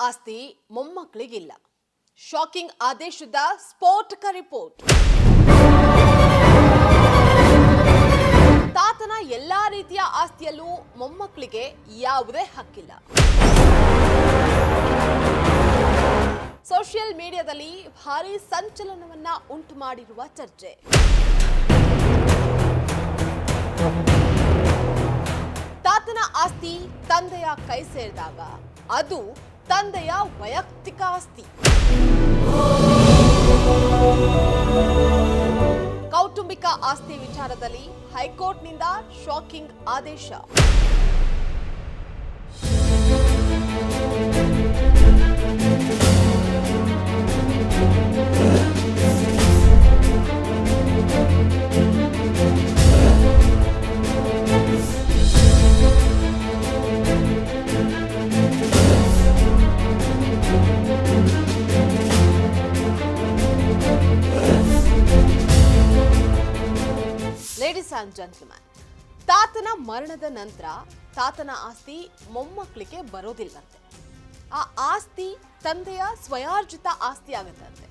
ಆಸ್ತಿ ಮೊಮ್ಮಕ್ಕಳಿಗಿಲ್ಲ. ಶಾಕಿಂಗ್ ಆದೇಶದ ಸ್ಫೋಟಕ ರಿಪೋರ್ಟ್. ತಾತನ ಎಲ್ಲಾ ರೀತಿಯ ಆಸ್ತಿಯಲ್ಲೂ ಮೊಮ್ಮಕ್ಕಳಿಗೆ ಯಾವುದೇ ಹಕ್ಕಿಲ್ಲ. ಸೋಷಿಯಲ್ ಮೀಡಿಯಾದಲ್ಲಿ ಭಾರಿ ಸಂಚಲನವನ್ನ ಉಂಟು ಮಾಡಿರುವ ಚರ್ಚೆ. ತಾತನ ಆಸ್ತಿ ತಂದೆಯ ಕೈ ಸೇರಿದಾಗ ಅದು ತಂದೆಯ ವೈಯಕ್ತಿಕ ಆಸ್ತಿ. ಕೌಟುಂಬಿಕ ಆಸ್ತಿ ವಿಚಾರದಲ್ಲಿ ಹೈಕೋರ್ಟ್ನಿಂದ ಶಾಕಿಂಗ್ ಆದೇಶ. ಲೇಡೀಸ್ ಅಂಡ್ ಜೆಂಟಲ್ಮನ್, ತಾತನ ಮರಣದ ನಂತರ ತಾತನ ಆಸ್ತಿ ಮೊಮ್ಮಕ್ಕಳಿಗೆ ಬರೋದಿಲ್ಲಂತೆ. ಆ ಆಸ್ತಿ ತಂದೆಯ ಸ್ವಯಾರ್ಜಿತ ಆಸ್ತಿ ಆಗುತ್ತಂತೆ.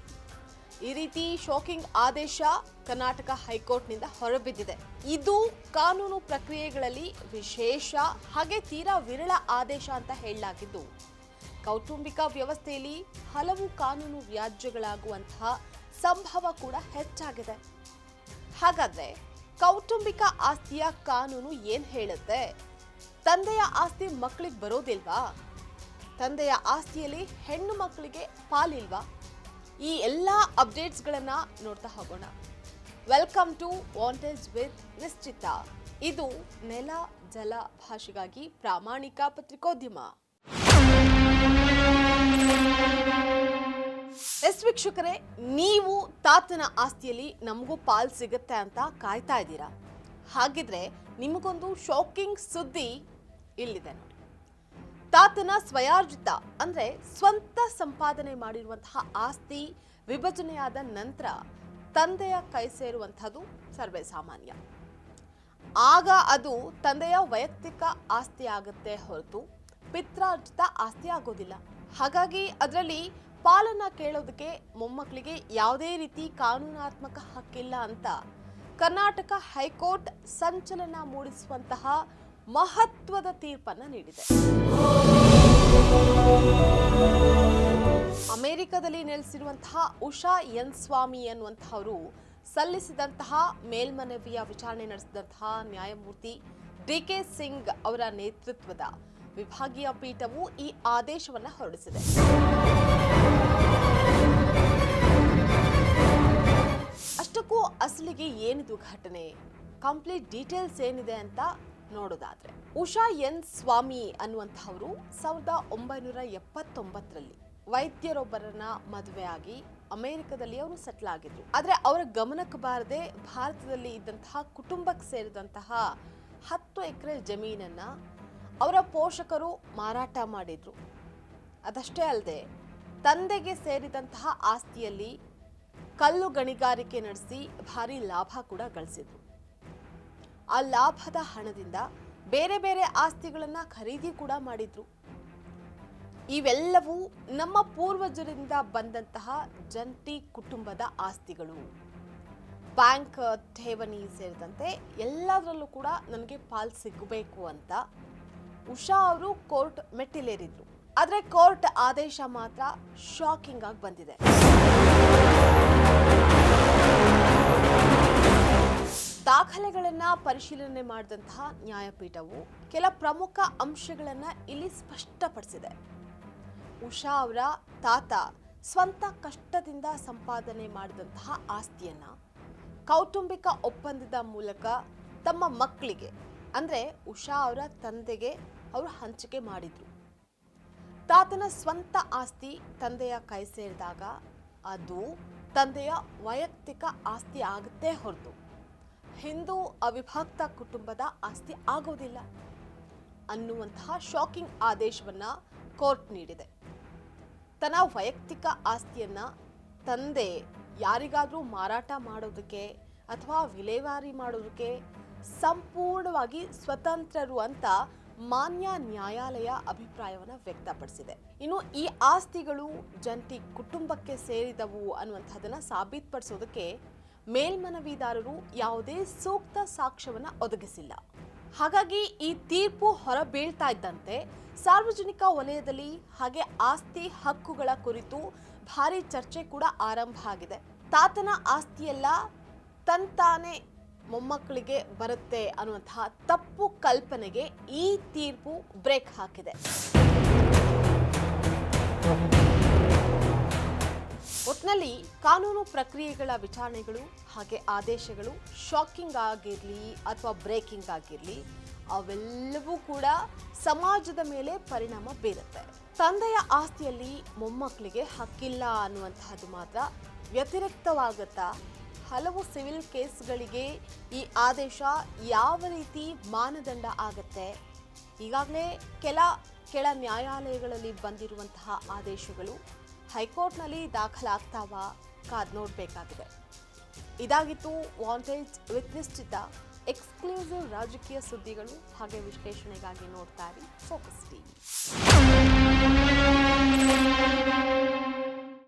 ಈ ರೀತಿ ಶಾಕಿಂಗ್ ಆದೇಶ ಕರ್ನಾಟಕ ಹೈಕೋರ್ಟ್ನಿಂದ ಹೊರಬಿದ್ದಿದೆ. ಇದು ಕಾನೂನು ಪ್ರಕ್ರಿಯೆಗಳಲ್ಲಿ ವಿಶೇಷ ಹಾಗೆ ತೀರಾ ವಿರಳ ಆದೇಶ ಅಂತ ಹೇಳಲಾಗಿದ್ದು, ಕೌಟುಂಬಿಕ ವ್ಯವಸ್ಥೆಯಲ್ಲಿ ಹಲವು ಕಾನೂನು ವ್ಯಾಜ್ಯಗಳಾಗುವಂತಹ ಸಂಭವ ಕೂಡ ಹೆಚ್ಚಾಗಿದೆ. ಹಾಗಾದ್ರೆ ಕೌಟುಂಬಿಕ ಆಸ್ತಿಯ ಕಾನೂನು ಏನ್ ಹೇಳುತ್ತೆ? ತಂದೆಯ ಆಸ್ತಿ ಮಕ್ಕಳಿಗೆ ಬರೋದಿಲ್ವಾ? ತಂದೆಯ ಆಸ್ತಿಯಲ್ಲಿ ಹೆಣ್ಣು ಮಕ್ಕಳಿಗೆ ಪಾಲಿಲ್ವಾ? ಈ ಎಲ್ಲ ಅಪ್ಡೇಟ್ಸ್ಗಳನ್ನ ನೋಡ್ತಾ ಹೋಗೋಣ. Welcome to Vantage with Nischita. ಇದು ನೆಲ ಜಲ ಭಾಷೆಗಾಗಿ ಪ್ರಾಮಾಣಿಕ ಪತ್ರಿಕೋದ್ಯಮ. ಎಸ್ ವೀಕ್ಷಕರೇ, ನೀವು ತಾತನ ಆಸ್ತಿಯಲ್ಲಿ ನಮಗೂ ಪಾಲ್ ಸಿಗುತ್ತೆ ಅಂತ ಕಾಯ್ತಾ ಇದ್ದೀರಾ? ಹಾಗಿದ್ರೆ ನಿಮಗೊಂದು ಶಾಕಿಂಗ್ ಸುದ್ದಿ ಇಲ್ಲಿದೆ ನೋಡಿ. ತಾತನ ಸ್ವಯಾರ್ಜಿತ ಅಂದ್ರೆ ಸ್ವಂತ ಸಂಪಾದನೆ ಮಾಡಿರುವಂತಹ ಆಸ್ತಿ ವಿಭಜನೆಯಾದ ನಂತರ ತಂದೆಯ ಕೈ ಸೇರುವಂತಹದ್ದು ಸರ್ವೇ ಸಾಮಾನ್ಯ. ಆಗ ಅದು ತಂದೆಯ ವೈಯಕ್ತಿಕ ಆಸ್ತಿ ಆಗುತ್ತೆ ಹೊರತು ಪಿತ್ರಾರ್ಜಿತ ಆಸ್ತಿ ಆಗೋದಿಲ್ಲ. ಹಾಗಾಗಿ ಅದರಲ್ಲಿ ಪಾಲನ್ನ ಕೇಳೋದಕ್ಕೆ ಮೊಮ್ಮಕ್ಕಳಿಗೆ ಯಾವುದೇ ರೀತಿ ಕಾನೂನಾತ್ಮಕ ಹಕ್ಕಿಲ್ಲ ಅಂತ ಕರ್ನಾಟಕ ಹೈಕೋರ್ಟ್ ಸಂಚಲನ ಮೂಡಿಸುವಂತಹ ಮಹತ್ವದ ತೀರ್ಪನ್ನ ನೀಡಿದೆ. ಅಮೆರಿಕದಲ್ಲಿ ನೆಲೆಸಿರುವಂತಹ ಉಷಾ ಎನ್ ಸ್ವಾಮಿ ಅನ್ನುವಂತಹವರು ಸಲ್ಲಿಸಿದಂತಹ ಮೇಲ್ಮನವಿಯ ವಿಚಾರಣೆ ನಡೆಸಿದಂತಹ ನ್ಯಾಯಮೂರ್ತಿ ಡಿ.ಕೆ. ಸಿಂಗ್ ಅವರ ನೇತೃತ್ವದ ವಿಭಾಗೀಯ ಪೀಠವು ಈ ಆದೇಶವನ್ನ ಹೊರಡಿಸಿದೆ. ಅಷ್ಟಕ್ಕೂ ಅಸಲಿಗೆ ಏನಿದು ಘಟನೆ, ಕಂಪ್ಲೀಟ್ ಡೀಟೇಲ್ಸ್ ಏನಿದೆ ಅಂತ ನೋಡೋದಾದ್ರೆ, ಉಷಾ ಎನ್ ಸ್ವಾಮಿ ಅನ್ನುವಂಥವರು 1979ರಲ್ಲಿ ವೈದ್ಯರೊಬ್ಬರನ್ನ ಮದುವೆಯಾಗಿ ಅಮೆರಿಕದಲ್ಲಿ ಅವರು ಸೆಟ್ಲ್ ಆಗಿದ್ರು. ಆದ್ರೆ ಅವರ ಗಮನಕ್ಕೆ ಬಾರದೆ ಭಾರತದಲ್ಲಿ ಇದ್ದಂತಹ ಕುಟುಂಬಕ್ಕೆ ಸೇರಿದಂತಹ 10 ಎಕರೆ ಜಮೀನನ್ನ ಅವರ ಪೋಷಕರು ಮಾರಾಟ ಮಾಡಿದ್ರು. ಅದಷ್ಟೇ ಅಲ್ಲದೆ ತಂದೆಗೆ ಸೇರಿದಂತಹ ಆಸ್ತಿಯಲ್ಲಿ ಕಲ್ಲು ಗಣಿಗಾರಿಕೆ ನಡೆಸಿ ಭಾರಿ ಲಾಭ ಕೂಡ ಗಳಿಸಿದ್ರು. ಆ ಲಾಭದ ಹಣದಿಂದ ಬೇರೆ ಬೇರೆ ಆಸ್ತಿಗಳನ್ನ ಖರೀದಿ ಕೂಡ ಮಾಡಿದ್ರು. ಇವೆಲ್ಲವೂ ನಮ್ಮ ಪೂರ್ವಜರಿಂದ ಬಂದಂತಹ ಜಂಟಿ ಕುಟುಂಬದ ಆಸ್ತಿಗಳು. ಬ್ಯಾಂಕ್ ಠೇವಣಿ ಸೇರಿದಂತೆ ಎಲ್ಲದರಲ್ಲೂ ಕೂಡ ನನಗೆ ಪಾಲ್ ಸಿಗಬೇಕು ಅಂತ ಉಷಾ ಅವರು ಕೋರ್ಟ್ ಮೆಟ್ಟಿಲೇರಿದ್ರು. ಆದ್ರೆ ಕೋರ್ಟ್ ಆದೇಶ ಮಾತ್ರ ಶಾಕಿಂಗ್ ಆಗಿ ಬಂದಿದೆ. ದಾಖಲೆಗಳನ್ನ ಪರಿಶೀಲನೆ ಮಾಡಿದಂತಹ ನ್ಯಾಯಪೀಠವು ಕೆಲ ಪ್ರಮುಖ ಅಂಶಗಳನ್ನ ಇಲ್ಲಿ ಸ್ಪಷ್ಟಪಡಿಸಿದೆ. ಉಷಾ ಅವರ ತಾತ ಸ್ವಂತ ಕಷ್ಟದಿಂದ ಸಂಪಾದನೆ ಮಾಡಿದಂತಹ ಆಸ್ತಿಯನ್ನ ಕೌಟುಂಬಿಕ ಒಪ್ಪಂದದ ಮೂಲಕ ತಮ್ಮ ಮಕ್ಕಳಿಗೆ ಅಂದ್ರೆ ಉಷಾ ಅವರ ತಂದೆಗೆ ಅವರು ಹಂಚಿಕೆ ಮಾಡಿದ್ರು. ತಾತನ ಸ್ವಂತ ಆಸ್ತಿ ತಂದೆಯ ಕೈ ಸೇರಿದಾಗ ಅದು ತಂದೆಯ ವೈಯಕ್ತಿಕ ಆಸ್ತಿ ಆಗುತ್ತೆ ಹೊರತು ಹಿಂದೂ ಅವಿಭಕ್ತ ಕುಟುಂಬದ ಆಸ್ತಿ ಆಗೋದಿಲ್ಲ ಅನ್ನುವಂತಹ ಶಾಕಿಂಗ್ ಆದೇಶವನ್ನ ಕೋರ್ಟ್ ನೀಡಿದೆ. ತನ್ನ ವೈಯಕ್ತಿಕ ಆಸ್ತಿಯನ್ನ ತಂದೆ ಯಾರಿಗಾದ್ರೂ ಮಾರಾಟ ಮಾಡೋದಕ್ಕೆ ಅಥವಾ ವಿಲೇವಾರಿ ಮಾಡೋದಕ್ಕೆ ಸಂಪೂರ್ಣವಾಗಿ ಸ್ವತಂತ್ರರು ಅಂತ ಮಾನ್ಯ ನ್ಯಾಯಾಲಯ ಅಭಿಪ್ರಾಯವನ್ನು ವ್ಯಕ್ತಪಡಿಸಿದೆ. ಇನ್ನು ಈ ಆಸ್ತಿಗಳು ಜಂಟಿ ಕುಟುಂಬಕ್ಕೆ ಸೇರಿದವು ಅನ್ನುವಂಥದ್ದನ್ನ ಸಾಬೀತುಪಡಿಸೋದಕ್ಕೆ ಮೇಲ್ಮನವಿದಾರರು ಯಾವುದೇ ಸೂಕ್ತ ಸಾಕ್ಷ್ಯವನ್ನು ಒದಗಿಸಿಲ್ಲ. ಹಾಗಾಗಿ ಈ ತೀರ್ಪು ಹೊರಬೀಳ್ತಾ ಇದ್ದಂತೆ ಸಾರ್ವಜನಿಕ ವಲಯದಲ್ಲಿ ಹಾಗೆ ಆಸ್ತಿ ಹಕ್ಕುಗಳ ಕುರಿತು ಭಾರಿ ಚರ್ಚೆ ಕೂಡ ಆರಂಭ ಆಗಿದೆ. ತಾತನ ಆಸ್ತಿಯೆಲ್ಲ ತಂತಾನೆ ಮೊಮ್ಮಕ್ಕಳಿಗೆ ಬರುತ್ತೆ ಅನ್ನುವಂತಹ ತಪ್ಪು ಕಲ್ಪನೆಗೆ ಈ ತೀರ್ಪು ಬ್ರೇಕ್ ಹಾಕಿದೆ. ಒಟ್ನಲ್ಲಿ ಕಾನೂನು ಪ್ರಕ್ರಿಯೆಗಳ ವಿಚಾರಣೆಗಳು ಹಾಗೆ ಆದೇಶಗಳು ಶಾಕಿಂಗ್ ಆಗಿರಲಿ ಅಥವಾ ಬ್ರೇಕಿಂಗ್ ಆಗಿರಲಿ ಅವೆಲ್ಲವೂ ಕೂಡ ಸಮಾಜದ ಮೇಲೆ ಪರಿಣಾಮ ಬೀರುತ್ತೆ. ತಂದೆಯ ಆಸ್ತಿಯಲ್ಲಿ ಮೊಮ್ಮಕ್ಕಳಿಗೆ ಹಕ್ಕಿಲ್ಲ ಅನ್ನುವಂತಹದ್ದು ಮಾತ್ರ ವ್ಯತಿರಿಕ್ತವಾಗುತ್ತಾ ಹಲವು ಸಿವಿಲ್ ಕೇಸ್ಗಳಿಗೆ ಈ ಆದೇಶ ಯಾವ ರೀತಿ ಮಾನದಂಡ ಆಗುತ್ತೆ? ಈಗಾಗಲೇ ಕೆಳ ನ್ಯಾಯಾಲಯಗಳಲ್ಲಿ ಬಂದಿರುವಂತಹ ಆದೇಶಗಳು ಹೈಕೋರ್ಟ್ನಲ್ಲಿ ದಾಖಲಾಗ್ತಾವ ಕಾದ್ ನೋಡಬೇಕಾಗಿದೆ. ಇದಾಗಿತ್ತು ವಾಂಟೇಜ್ ವಿತ್ ನಿಶ್ಚಿತ ಎಕ್ಸ್ಕ್ಲೂಸಿವ್ ರಾಜಕೀಯ ಸುದ್ದಿಗಳು ಹಾಗೆ ವಿಶ್ಲೇಷಣೆಗಾಗಿ ನೋಡ್ತಾ ಇರಿ ಫೋಕಸ್ ಟಿವಿ.